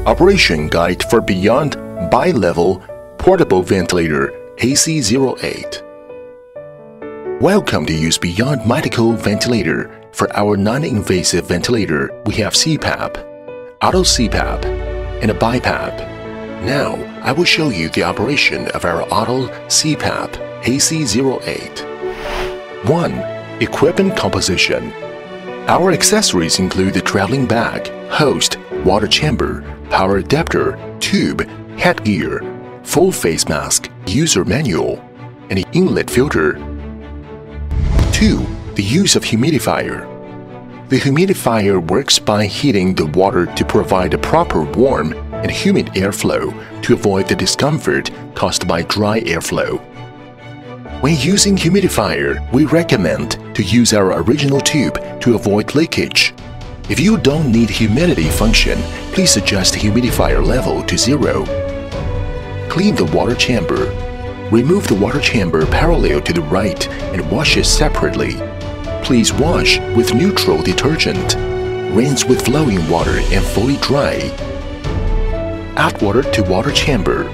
Operation Guide for Beyond Bi-Level Portable Ventilator AC08. Welcome to use Beyond Medical Ventilator. For our non-invasive ventilator, we have CPAP, auto CPAP, and a BiPAP. Now, I will show you the operation of our auto CPAP AC08. 1. Equipment composition. Our accessories include the traveling bag, host, water chamber, power adapter, tube, headgear, full face mask, user manual, and an inlet filter. 2. The use of humidifier. The humidifier works by heating the water to provide a proper warm and humid airflow to avoid the discomfort caused by dry airflow. When using humidifier, we recommend to use our original tube to avoid leakage. If you don't need humidity function, please adjust the humidifier level to 0. Clean the water chamber. Remove the water chamber parallel to the right and wash it separately. Please wash with neutral detergent. Rinse with flowing water and fully dry. Add water to water chamber.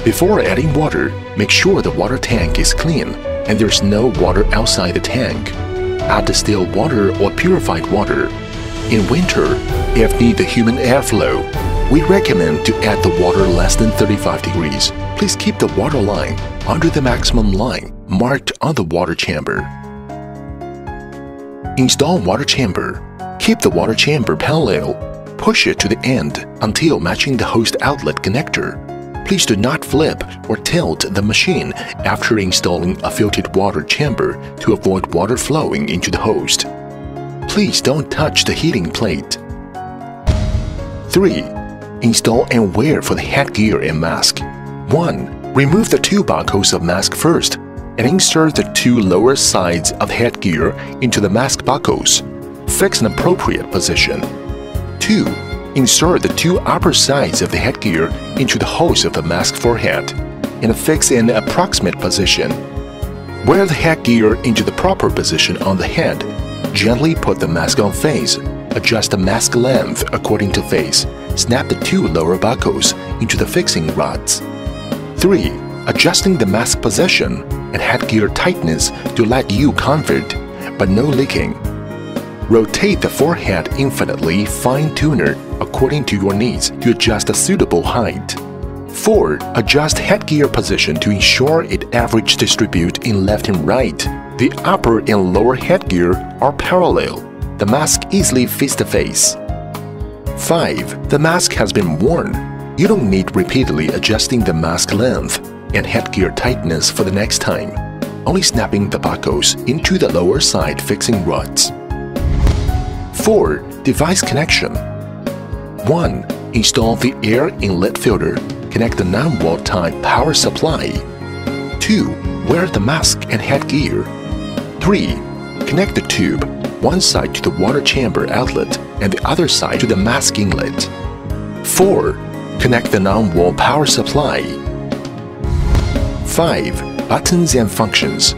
Before adding water, make sure the water tank is clean and there's no water outside the tank. Add distilled water or purified water. In winter, if need the humid airflow, we recommend to add the water less than 35 degrees. Please keep the water line under the maximum line marked on the water chamber. Install water chamber. Keep the water chamber parallel. Push it to the end until matching the host outlet connector. Please do not flip or tilt the machine after installing a filtered water chamber to avoid water flowing into the host. Please don't touch the heating plate. 3. Install and wear for the headgear and mask. 1. Remove the 2 buckles of mask first and insert the 2 lower sides of headgear into the mask buckles. Fix an appropriate position. 2. Insert the 2 upper sides of the headgear into the holes of the mask forehead and fix an approximate position. Wear the headgear into the proper position on the head. Gently put the mask on face. Adjust the mask length according to face. Snap the 2 lower buckles into the fixing rods. 3. Adjusting the mask position and headgear tightness to let you comfort, but no leaking. Rotate the forehead infinitely fine-tuned according to your needs to adjust a suitable height. 4. Adjust headgear position to ensure it average distribute in left and right. The upper and lower headgear are parallel. The mask easily fits the face. 5. The mask has been worn. You don't need repeatedly adjusting the mask length and headgear tightness for the next time, only snapping the buckles into the lower side fixing rods. 4. Device connection. 1. Install the air inlet filter. Connect the 9-volt type power supply. 2. Wear the mask and headgear. 3. Connect the tube, one side to the water chamber outlet and the other side to the mask inlet. 4. Connect the 9-volt power supply. 5. Buttons and functions.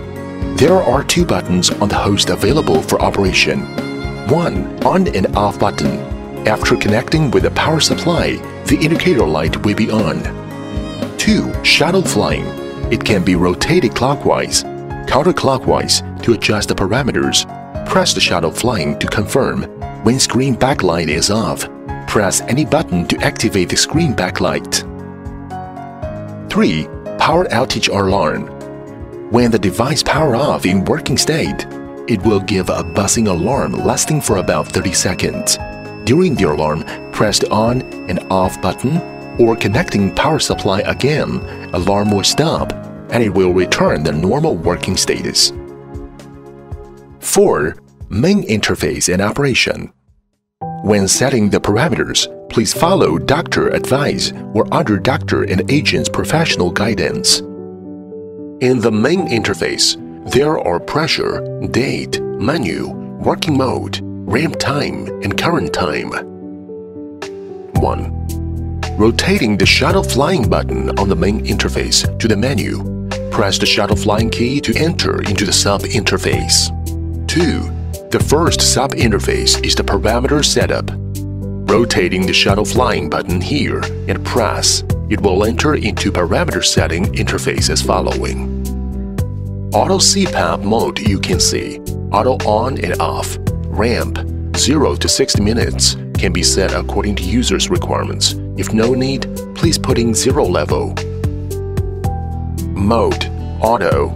There are 2 buttons on the host available for operation. 1. On and off button. After connecting with the power supply, the indicator light will be on. 2. Shuttle flying. It can be rotated clockwise, counterclockwise to adjust the parameters. Press the shuttle flying to confirm. When screen backlight is off, press any button to activate the screen backlight. 3. Power outage alarm. When the device power off in working state, it will give a buzzing alarm lasting for about 30 seconds. During the alarm, press the on and off button or connecting power supply again, alarm will stop and it will return the normal working status. 4. Main interface and operation. When setting the parameters, please follow doctor advice or other doctor and agent's professional guidance. In the main interface, there are pressure, date, menu, working mode, ramp time, and current time. 1. Rotating the shuttle flying button on the main interface to the menu. Press the shuttle flying key to enter into the sub-interface. 2. The first sub-interface is the parameter setup. Rotating the shuttle flying button here and press, it will enter into parameter setting interface as following. Auto CPAP mode you can see, auto on and off, ramp, 0 to 60 minutes can be set according to user's requirements. If no need, please put in 0 level. Mode, auto,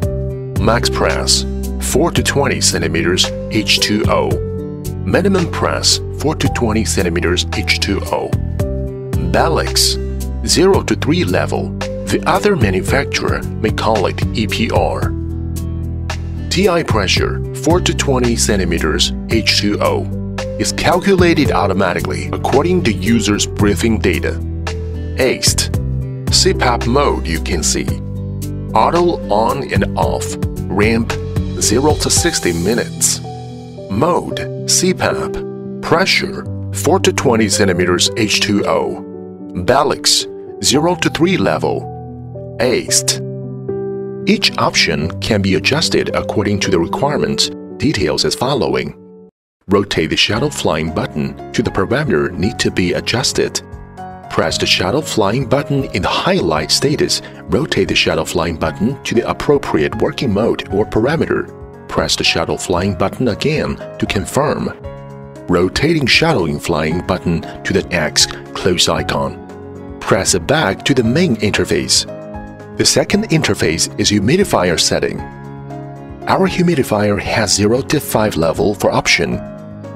max press, 4 to 20 centimeters H2O. Minimum press, 4 to 20 centimeters H2O. Balance, 0 to 3 level. The other manufacturer may call it EPR. TI pressure, 4 to 20 centimeters H2O, is calculated automatically according to user's breathing data. ACE, CPAP mode you can see. Auto on and off, ramp 0 to 60 minutes. Mode, CPAP, pressure 4 to 20 centimeters H2O. Balance 0 to 3 level. ACE. Each option can be adjusted according to the requirements, details as following. Rotate the shuttle flying button to the parameter need to be adjusted. Press the shuttle flying button in the highlight status. Rotate the shuttle flying button to the appropriate working mode or parameter. Press the shuttle flying button again to confirm. Rotating shuttle flying button to the X close icon. Press it back to the main interface. The second interface is humidifier setting. Our humidifier has 0 to 5 level for option.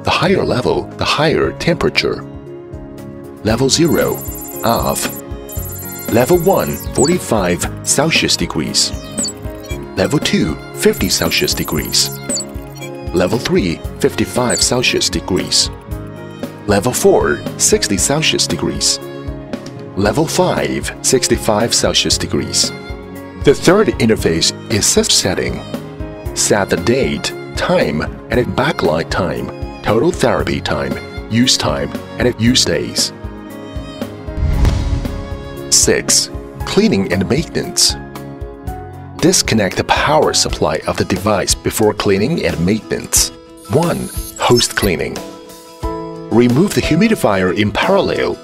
The higher level, the higher temperature. Level 0, off. Level 1, 45 Celsius degrees. Level 2, 50 Celsius degrees. Level 3, 55 Celsius degrees. Level 4, 60 Celsius degrees. Level 5, 65 Celsius degrees. The third interface is shift setting. Set the date, time, and backlight time, total therapy time, use time, and use days. 6. Cleaning and maintenance. Disconnect the power supply of the device before cleaning and maintenance. 1. Host cleaning. Remove the humidifier in parallel.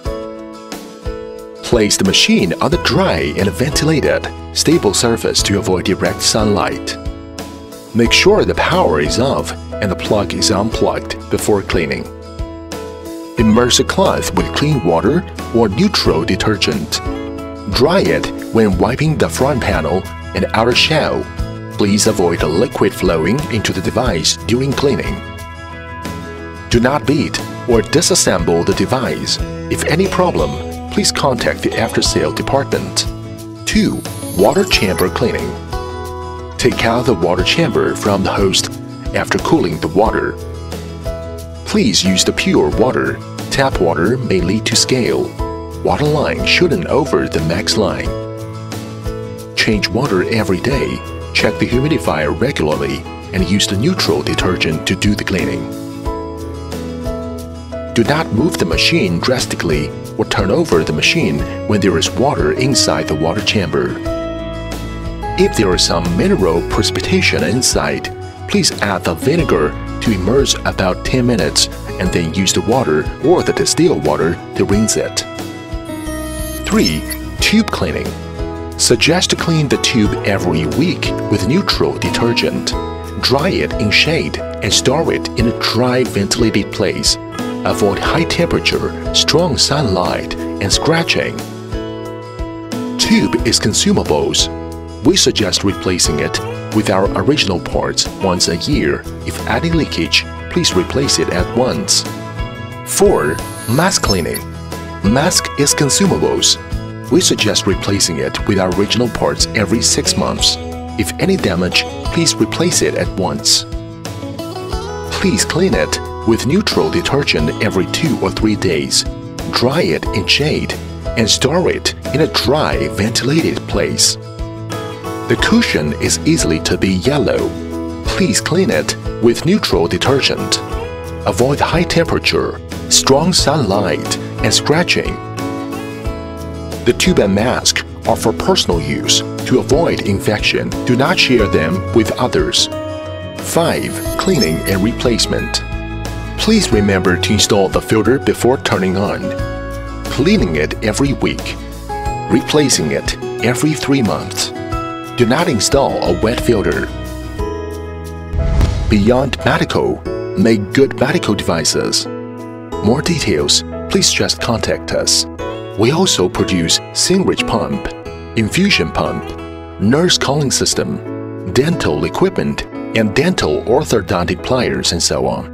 Place the machine on the dry and ventilated, stable surface to avoid direct sunlight. Make sure the power is off and the plug is unplugged before cleaning. Immerse a cloth with clean water or neutral detergent. Dry it when wiping the front panel and outer shell. Please avoid the liquid flowing into the device during cleaning. Do not beat or disassemble the device. If any problem, please contact the after-sale department. 2. Water chamber cleaning. Take out the water chamber from the hose after cooling the water. Please use the pure water. Tap water may lead to scale. Water line shouldn't over the max line. Change water every day. Check the humidifier regularly and use the neutral detergent to do the cleaning. Do not move the machine drastically or turn over the machine when there is water inside the water chamber. If there is some mineral precipitation inside, please add the vinegar to immerse about 10 minutes and then use the water or the distilled water to rinse it. 3. Tube cleaning. Suggest to clean the tube every week with neutral detergent. Dry it in shade and store it in a dry ventilated place. Avoid high temperature, strong sunlight, and scratching. Tube is consumables. We suggest replacing it with our original parts once a year. If any leakage, please replace it at once. 4. Mask cleaning. Mask is consumables. We suggest replacing it with our original parts every 6 months. If any damage, please replace it at once. Please clean it with neutral detergent every 2 or 3 days. Dry it in shade and store it in a dry, ventilated place. The cushion is easily to be yellow. Please clean it with neutral detergent. Avoid high temperature, strong sunlight, and scratching. The tube and mask are for personal use. To avoid infection, do not share them with others. 5. Cleaning and replacement. Please remember to install the filter before turning on. Cleaning it every week. Replacing it every 3 months. Do not install a wet filter. Beyond Medical, make good medical devices. More details, please just contact us. We also produce sewage pump, infusion pump, nurse calling system, dental equipment, and dental orthodontic pliers and so on.